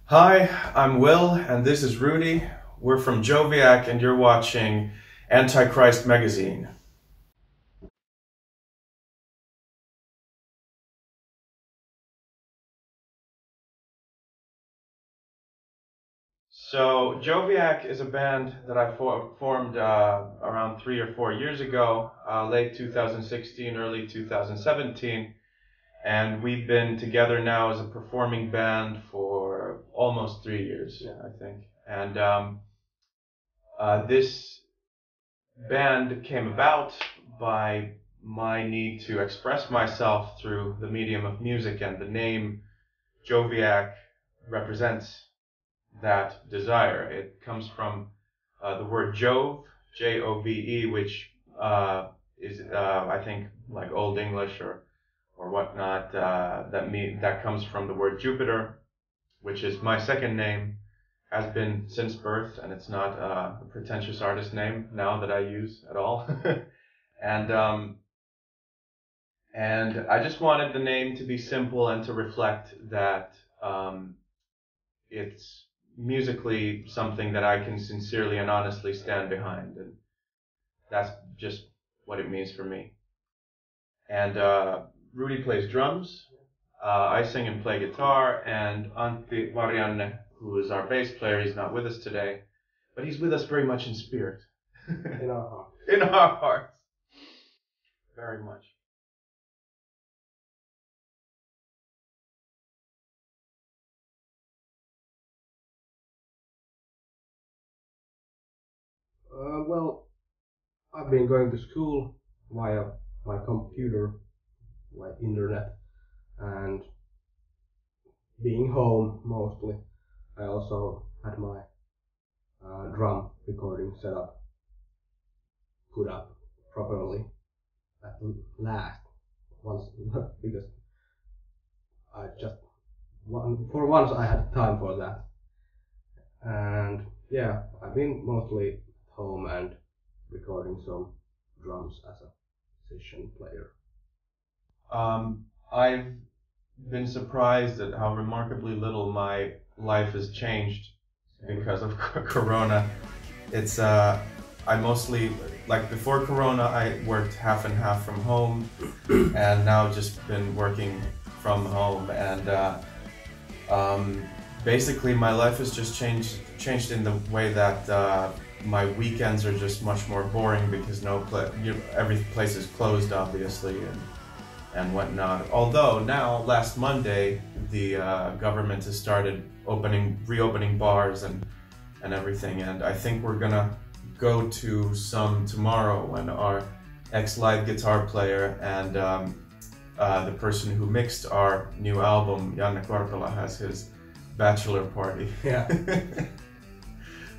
Hi, I'm Will, and this is Rudy. We're from Joviac, and you're watching Antichrist magazine. So, Joviac is a band that I formed around 3 or 4 years ago, late 2016, early 2017. And we've been together now as a performing band for almost 3 years, I think. And this band came about by my need to express myself through the medium of music, and the name Joviac represents that desire. It comes from the word Jove, Jove, which is I think like Old English or whatnot. That comes from the word Jupiter, which is my second name, has been since birth, and it's not a pretentious artist name now that I use at all. and and I just wanted the name to be simple and to reflect that it's musically something that I can sincerely and honestly stand behind, and that's just what it means for me. And Rudy plays drums. I sing and play guitar, and Antti Marianne, who is our bass player, he's not with us today, but he's with us very much in spirit. In our hearts. In our hearts. Very much. Well, I've been going to school via my computer, via internet, and being home mostly. I also had my drum recording setup put up properly at last once because I just for once I had time for that. And yeah, I've been mostly at home and recording some drums as a session player. I've been surprised at how remarkably little my life has changed because of Corona. It's I mostly, like before Corona, I worked half and half from home, and now just been working from home, and basically my life has just changed in the way that my weekends are just much more boring because every place is closed, obviously, and whatnot. Although now, last Monday, the government has started reopening bars and everything, and I think we're gonna go to some tomorrow when our ex-live guitar player and the person who mixed our new album, Janne Korpela, has his bachelor party. Yeah.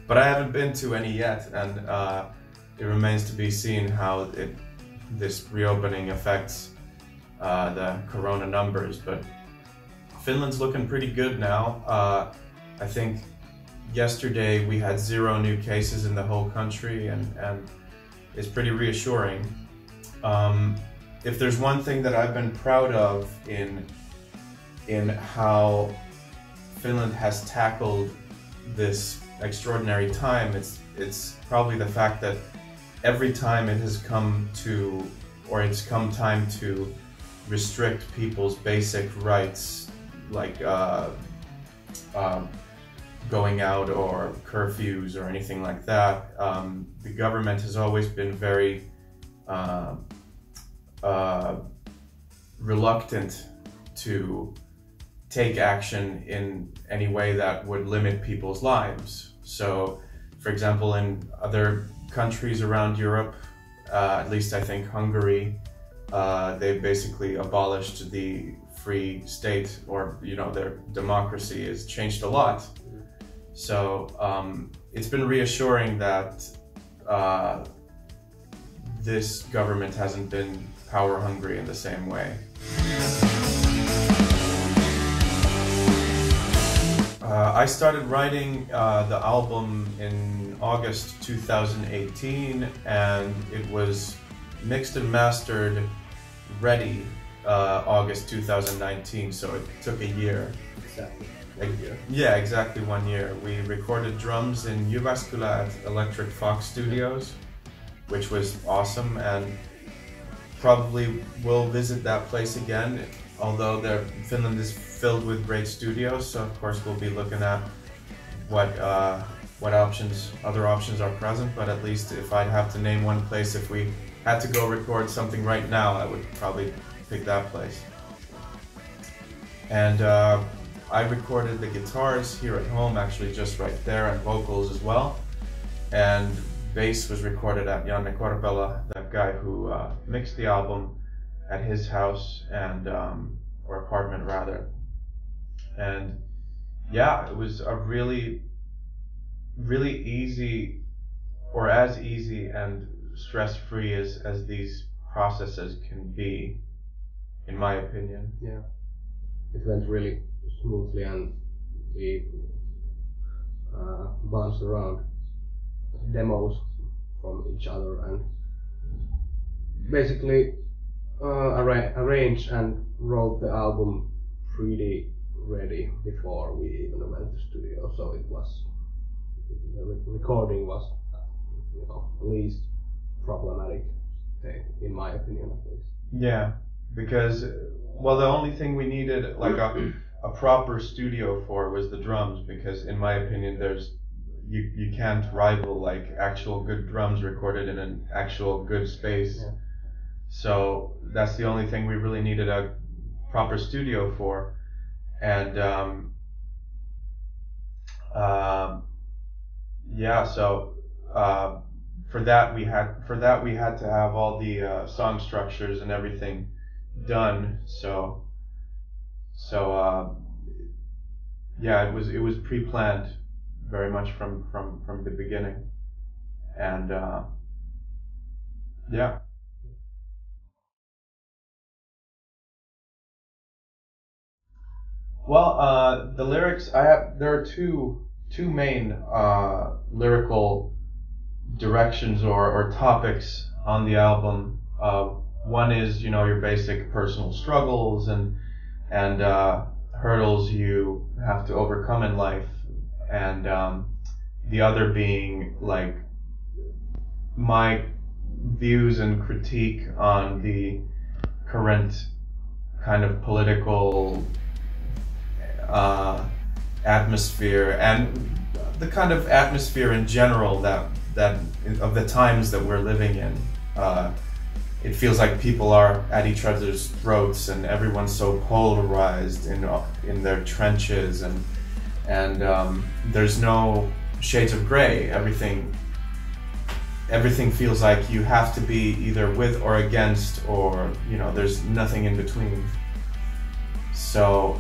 But I haven't been to any yet, and it remains to be seen how this reopening affects the Corona numbers. But Finland's looking pretty good now. I think yesterday we had 0 new cases in the whole country, and it's pretty reassuring. If there's one thing that I've been proud of in how Finland has tackled this extraordinary time, it's probably the fact that every time it's come time to restrict people's basic rights, like going out or curfews or anything like that, the government has always been very reluctant to take action in any way that would limit people's lives. So, for example, in other countries around Europe, at least I think Hungary, they basically abolished the free state, or their democracy has changed a lot. So it's been reassuring that this government hasn't been power hungry in the same way. I started writing the album in August 2018, and it was mixed and mastered, ready August 2019, so it took a year. Exactly. year. Yeah, exactly 1 year. We recorded drums in Jyväskylä at Electric Fox Studios, which was awesome, and probably will visit that place again. Although Finland is filled with great studios, so of course we'll be looking at what other options are present. But at least if I'd have to name one place, if we had to go record something right now, I would probably pick that place. And I recorded the guitars here at home, actually just right there, and vocals as well. And bass was recorded at Janne Korpela, that guy who mixed the album, at his house and or apartment rather. And yeah, it was a really easy, or as easy and stress-free as these processes can be, in my opinion. Yeah, it went really smoothly, and we bounced around demos from each other and basically arranged and wrote the album pretty ready before we even went to studio, so it was, the recording was least problematic, in my opinion at least. Yeah, because well, the only thing we needed like a proper studio for was the drums, because in my opinion you can't rival like actual good drums recorded in an actual good space. Yeah. So that's the only thing we really needed a proper studio for. And yeah, so for that we had to have all the song structures and everything done. So yeah, it was pre-planned very much from the beginning. And yeah. Well, the lyrics, there are two main lyrical directions or topics on the album. One is, your basic personal struggles and hurdles you have to overcome in life, and the other being like my views and critique on the current kind of political atmosphere, and the kind of atmosphere in general that of the times that we're living in. It feels like people are at each other's throats, and everyone's so polarized in their trenches, and there's no shades of gray. Everything feels like you have to be either with or against, or there's nothing in between. So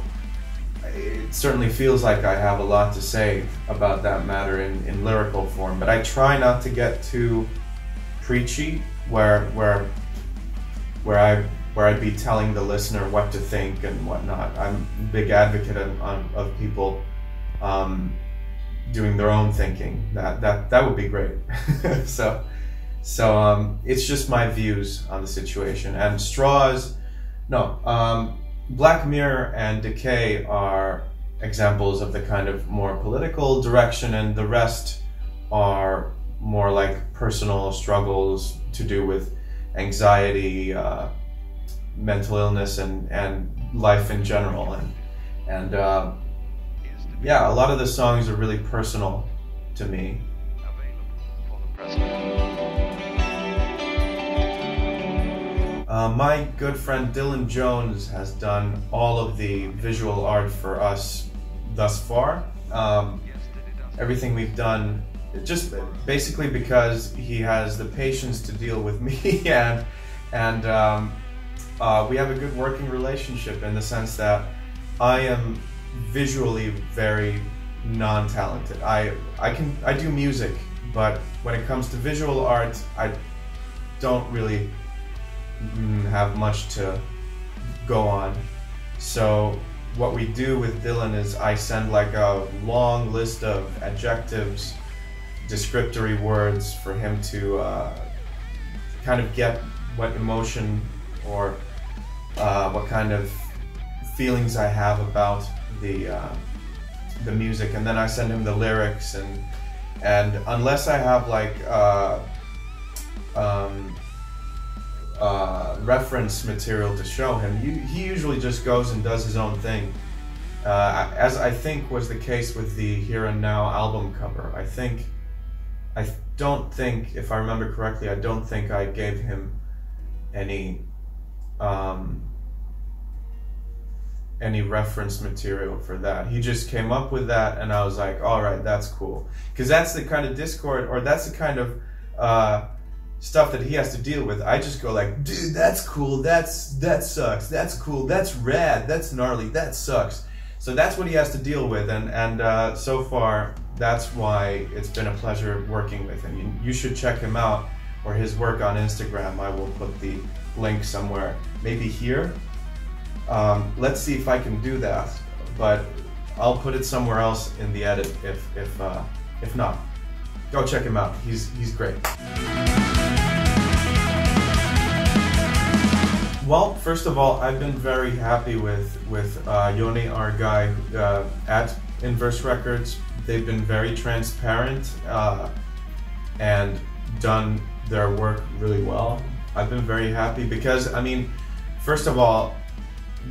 it certainly feels like I have a lot to say about that matter in lyrical form, but I try not to get too preachy, where I'd be telling the listener what to think and whatnot. I'm a big advocate of people doing their own thinking. That would be great. So it's just my views on the situation. And Black Mirror and Decay are examples of the kind of more political direction, and the rest are more like personal struggles to do with anxiety, mental illness, and life in general. And yeah, a lot of the songs are really personal to me. My good friend Dylan Jones has done all of the visual art for us thus far. Everything we've done, just basically because he has the patience to deal with me, and we have a good working relationship in the sense that I am visually very non-talented. I do music, but when it comes to visual art, I don't really have much to go on. So what we do with Dylan is I send like a long list of adjectives, descriptory words for him to kind of get what emotion or what kind of feelings I have about the the music, and then I send him the lyrics, and unless I have like reference material to show him, he usually just goes and does his own thing. As I think was the case with the Here and Now album cover. I don't think, if I remember correctly, I don't think I gave him any reference material for that. He just came up with that, and I was like, all right, that's cool. Because that's the kind of discord, or that's the kind of stuff that he has to deal with. I just go like, dude, that's cool, that sucks, that's cool, that's rad, that's gnarly, that sucks. So that's what he has to deal with, and so far, that's why it's been a pleasure working with him. You should check him out, or his work on Instagram. I will put the link somewhere, maybe here. Let's see if I can do that, but I'll put it somewhere else in the edit if not. Go check him out. He's great. Well, first of all, I've been very happy with Joni, our guy at Inverse Records. They've been very transparent and done their work really well. I've been very happy because, I mean, first of all,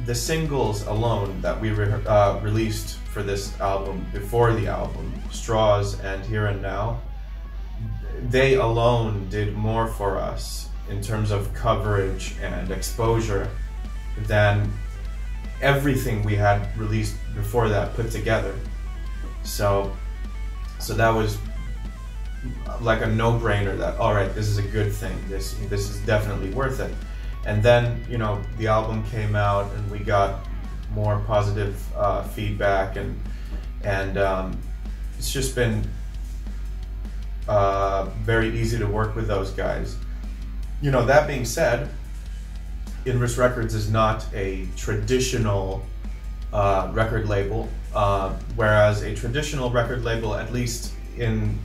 the singles alone that we released for this album, before the album, Straws and Here and Now, they alone did more for us in terms of coverage and exposure than everything we had released before that put together. So that was like a no-brainer that, all right, this is a good thing. This is definitely worth it. And then, you know, the album came out and we got more positive feedback, and it's just been very easy to work with those guys. You know, that being said, Inverse Records is not a traditional record label, whereas a traditional record label, at least in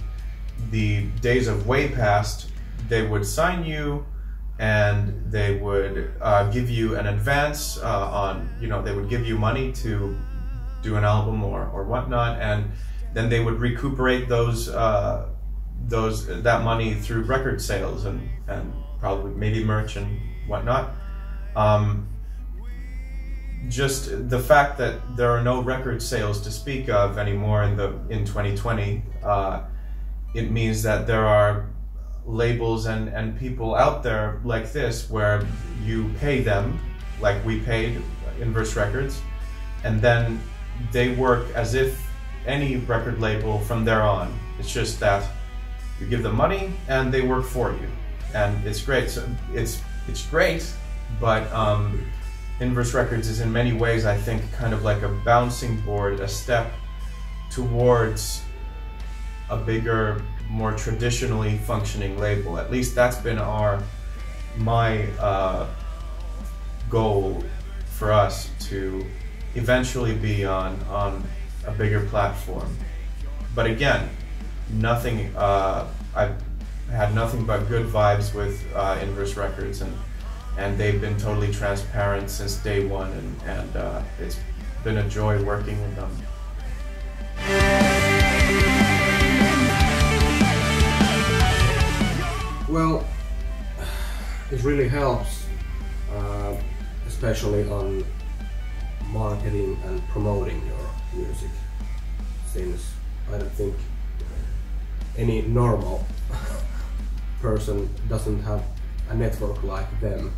the days of way past, they would sign you and they would give you an advance on, you know, they would give you money to do an album or whatnot, and then they would recuperate that money through record sales and probably maybe merch and whatnot. Just the fact that there are no record sales to speak of anymore in 2020, it means that there are labels and people out there like this where you pay them like we paid Inverse Records, and then they work as if any record label from there on. It's just that you give them money and they work for you, and it's great. So it's great, but Inverse Records is in many ways, I think, kind of like a bouncing board, a step towards a bigger, more traditionally functioning label. At least that's been my goal for us, to eventually be on a bigger platform. But again, nothing. I've had nothing but good vibes with Inverse Records, and they've been totally transparent since day one, and it's been a joy working with them. Well, it really helps, especially on marketing and promoting your music, since I don't think any normal person doesn't have a network like them,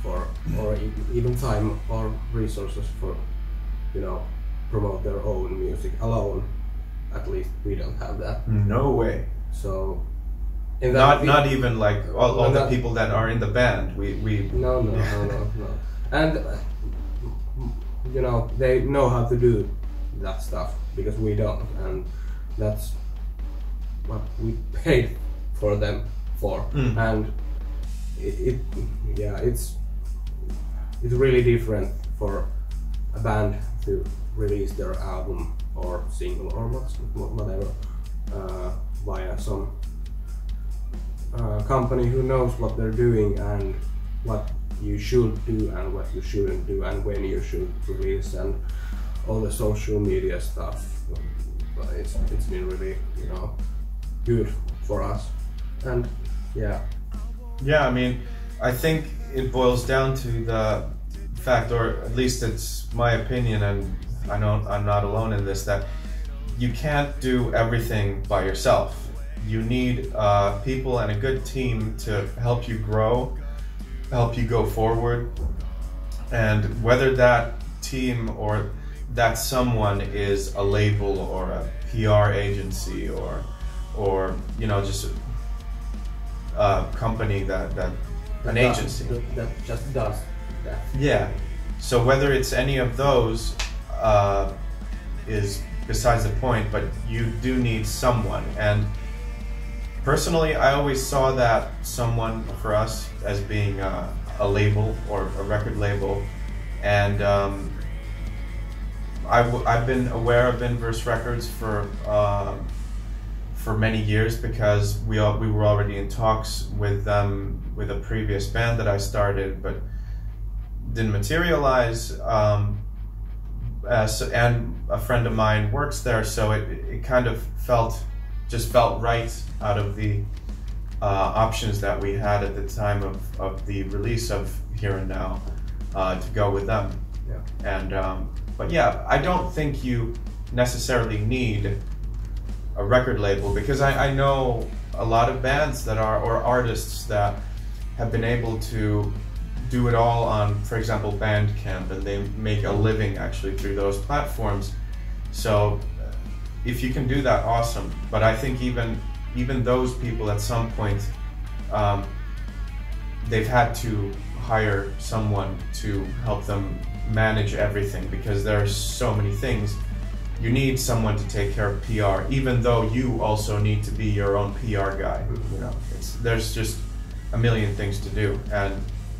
or even time or resources for, you know, promote their own music alone. At least we don't have that. No way. So not even like all the people that are in the band. We no. And you know, they know how to do that stuff because we don't, and that's what we paid for them for. And it's really different for a band to release their album or single or whatever via some company who knows what they're doing and what you should do and what you shouldn't do and when you should release and all the social media stuff. But it's been really, you know, good for us. And yeah. Yeah, I mean, I think it boils down to the fact, or at least it's my opinion, and I know I'm not alone in this, that you can't do everything by yourself. You need people and a good team to help you grow, help you go forward. And whether that team or that someone is a label or a PR agency or you know, just a company that an agency that just does that. Yeah. So whether it's any of those is besides the point, but you do need someone. And personally, I always saw that someone for us as being a label or a record label. And I've been aware of Inverse Records for many years because we were already in talks with them with a previous band that I started, but didn't materialize. And a friend of mine works there, so it kind of felt right out of the options that we had at the time of the release of Here and Now to go with them. Yeah. And but yeah, I don't think you necessarily need a record label, because I know a lot of bands that are, or artists that have been able to do it all on, for example, Bandcamp, and they make a living actually through those platforms. So if you can do that, awesome. But I think even those people at some point, they've had to hire someone to help them manage everything, because there are so many things. You need someone to take care of PR, even though you also need to be your own PR guy. You know, there's just a million things to do, and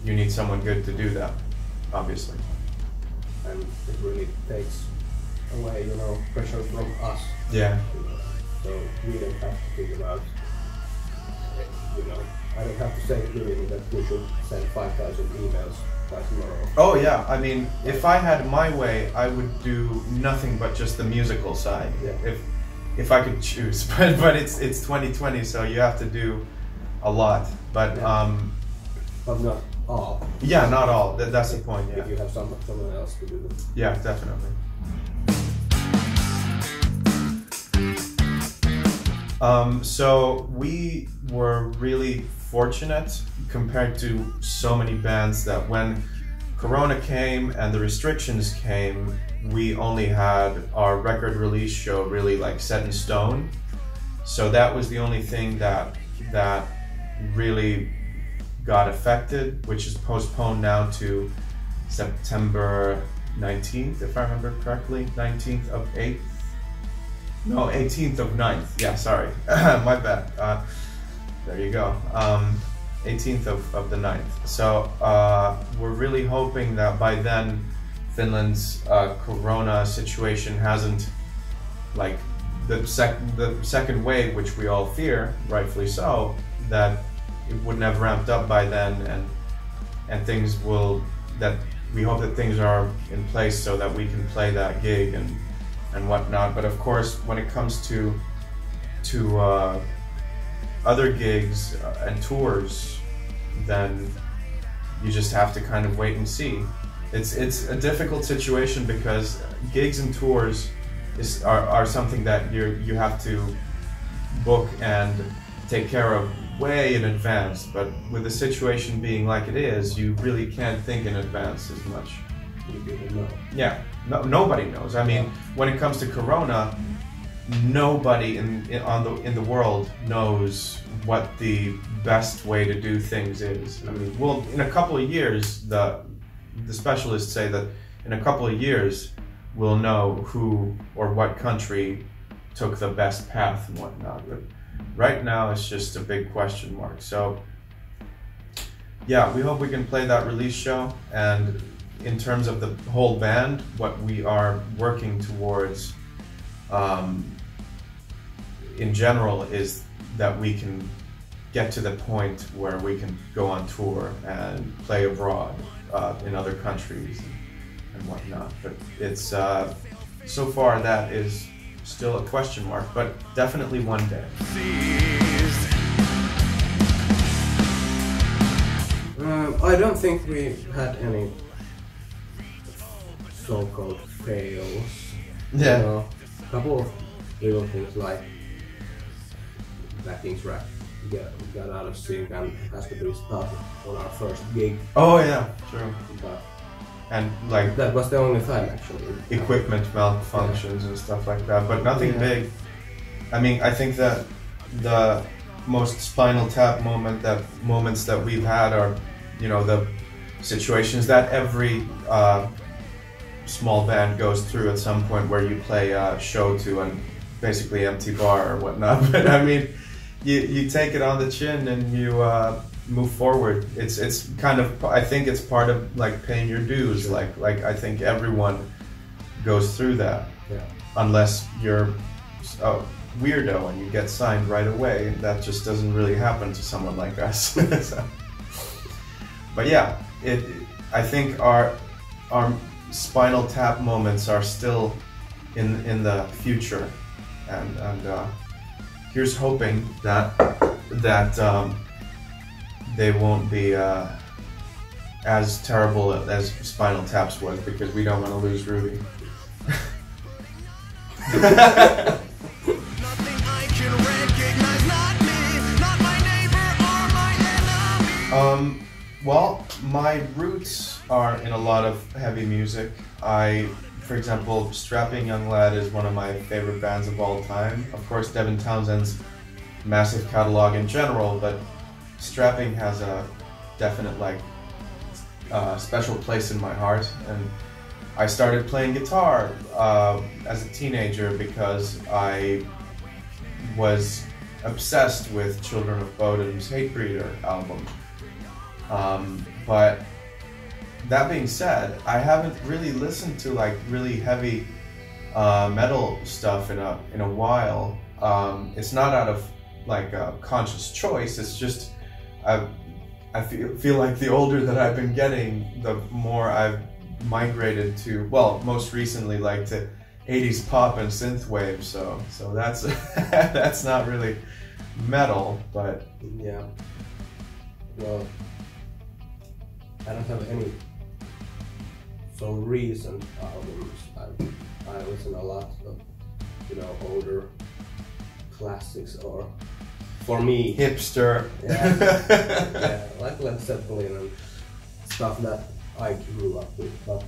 you need someone good to do that, obviously. And it really takes away, you know, pressure from us. Yeah. So we don't have to think about, you know, I don't have to say to him that we should send 5,000 emails by tomorrow. Oh yeah, I mean, if I had my way, I would do nothing but just the musical side. Yeah. If I could choose, but it's 2020, so you have to do a lot. But yeah. But not all. Yeah, not all. That's the point. Yeah. If you have someone else to do it. Yeah, definitely. So we were really fortunate compared to so many bands that when Corona came and the restrictions came, we only had our record release show really like set in stone. So that was the only thing that really got affected, which is postponed now to September 19th, if I remember correctly, 19th of 8th. No, 18th of 9th. Yeah, sorry. My bad. There you go. 18th of the 9th. So we're really hoping that by then Finland's corona situation hasn't, like the second wave, which we all fear, rightfully so, that it wouldn't have ramped up by then, and things will, that we hope that things are in place so that we can play that gig and whatnot. But of course, when it comes to other gigs and tours, then you just have to kind of wait and see. It's a difficult situation because gigs and tours are something that you have to book and take care of way in advance. But with the situation being like it is, you really can't think in advance as much. You didn't know. Yeah, nobody knows. I mean, when it comes to Corona, nobody in the world knows what the best way to do things is. I mean, well, in a couple of years, the specialists say that in a couple of years, we'll know who or what country took the best path and whatnot. But right now, it's just a big question mark. So, yeah, we hope we can play that release show. And in terms of the whole band, what we are working towards in general is that we can get to the point where we can go on tour and play abroad in other countries and whatnot. But it's so far that is still a question mark, but definitely one day. I don't think we had any so-called fails. Yeah. You know, a couple of little things like backing track got out of sync and has to be stopped on our first gig. Oh yeah, true. But And like that was the only time actually. equipment malfunctions and stuff like that, but nothing big. I mean, I think that the most Spinal Tap moments that we've had are, you know, the situations that every small band goes through at some point, where you play a show to a basically empty bar or whatnot. But I mean, you take it on the chin and you move forward. It's kind of, I think it's part of like paying your dues. Like I think everyone goes through that. Yeah. Unless you're a weirdo and you get signed right away. That just doesn't really happen to someone like us. So. But yeah, I think our Spinal Tap moments are still in the future, and here's hoping that they won't be as terrible as Spinal Tap's was, because we don't want to lose Ruby. Well, my roots are in a lot of heavy music. For example, Strapping Young Lad is one of my favorite bands of all time. Of course, Devin Townsend's massive catalog in general, but Strapping has a definite special place in my heart. And I started playing guitar as a teenager because I was obsessed with Children of Bodom's Hatebreeder album. But that being said, I haven't really listened to like really heavy metal stuff in a while. It's not out of like a conscious choice. It's just I feel like the older that I've been getting, the more I've migrated to, well, most recently like to 80s pop and synthwave. So that's that's not really metal, but yeah. Well, I don't have any so recent albums. I listen a lot of, you know, older classics, or for me, hipster. Yeah, like Led Zeppelin and stuff that I grew up with. But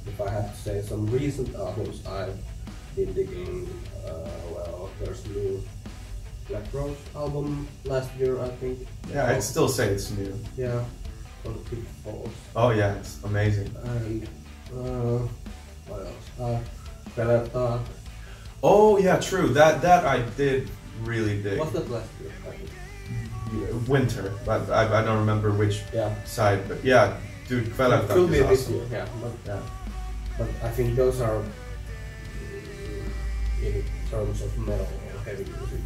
if I have to say some recent albums I've been digging, well, there's a new Black Rose album last year, I think. Yeah, I'd still say it's new. Yeah, on the Pitfalls. Oh yeah, it's amazing. And what else? Veleta. Oh yeah, true. That I did really dig. What's that last year? I think. Yeah, winter, but I don't remember which side. But yeah, dude, Veleta it could be is this awesome. year. Yeah, but I think those are in terms of metal or heavy music.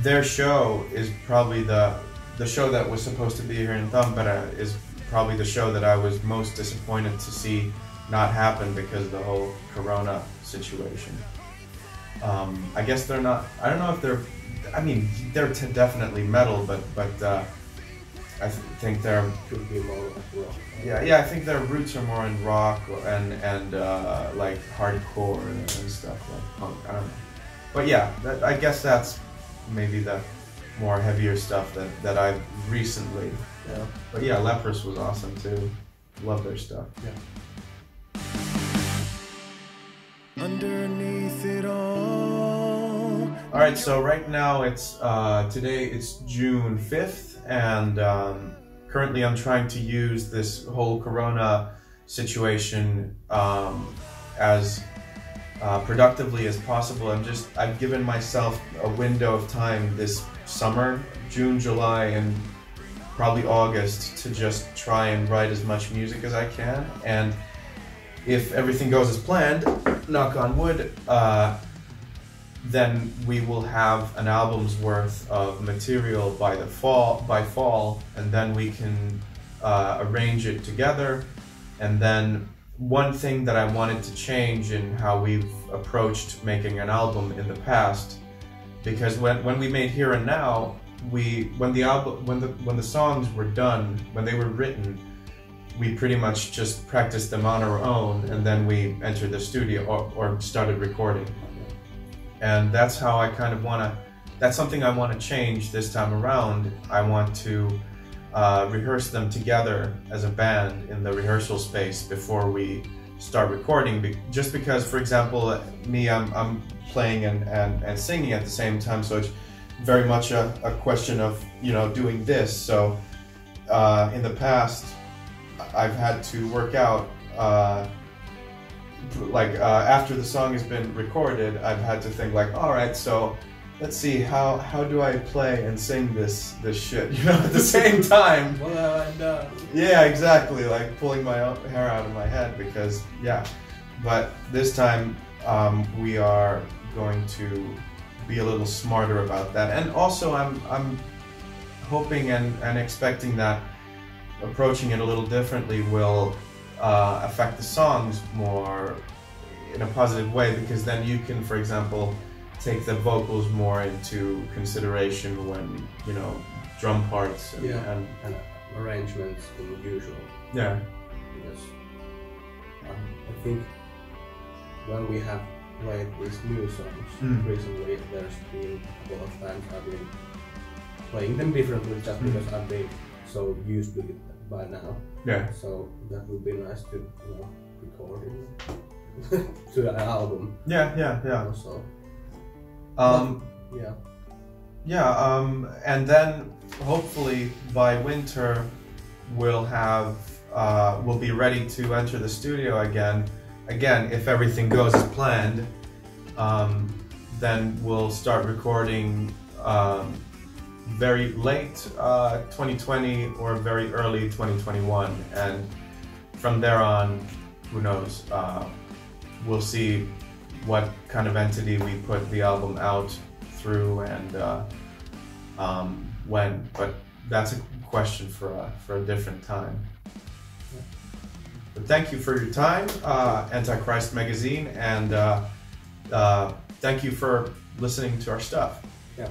Their show is probably the show that was supposed to be here in Tampere is probably the show that I was most disappointed to see not happen because of the whole Corona situation. I guess they're not. I don't know if they're. I mean, they're definitely metal, but I think they're. Could be more like rock. Yeah. I think their roots are more in rock and like hardcore and stuff like punk. I don't know. But yeah, I guess that's maybe the more heavier stuff that I've recently. Yeah. But yeah, Leprous was awesome too. Love their stuff. Yeah. Underneath it all. All right, so right now it's today it's June 5th, and currently I'm trying to use this whole Corona situation as productively as possible. I've given myself a window of time this summer, June, July, and probably August, to just try and write as much music as I can. And if everything goes as planned, knock on wood, then we will have an album's worth of material by fall, and then we can arrange it together And then one thing that I wanted to change in how we've approached making an album in the past, because when we made Here and Now, when the songs were done, when they were written, we pretty much just practiced them on our own, and then we entered the studio or started recording. And that's how I kind of that's something I want to change this time around. I want to rehearse them together as a band in the rehearsal space before we start recording. Just because, for example, me, I'm playing and singing at the same time, so it's very much a question of, you know, doing this. So in the past, I've had to work out, after the song has been recorded, I've had to think like, all right, so let's see, how do I play and sing this shit, you know, at the same time. What have I done? Yeah, exactly, like pulling my hair out of my head, because, yeah. But this time, we are going to be a little smarter about that. And also, I'm hoping and expecting that approaching it a little differently will affect the songs more in a positive way, because then you can, for example, take the vocals more into consideration when, you know, drum parts and arrangements than usual. Yeah. Because I think when we have played these new songs recently, there's been a lot of times I've been playing them differently just because I've been so used to it by now. Yeah. So that would be nice to, you know, record it to an album. Yeah. Also. And then hopefully by winter we'll be ready to enter the studio again. Again, if everything goes as planned, then we'll start recording very late 2020 or very early 2021, and from there on, who knows, we'll see what kind of entity we put the album out through and when, but that's a question for a different time. But thank you for your time, Antichrist magazine, and thank you for listening to our stuff. Yeah.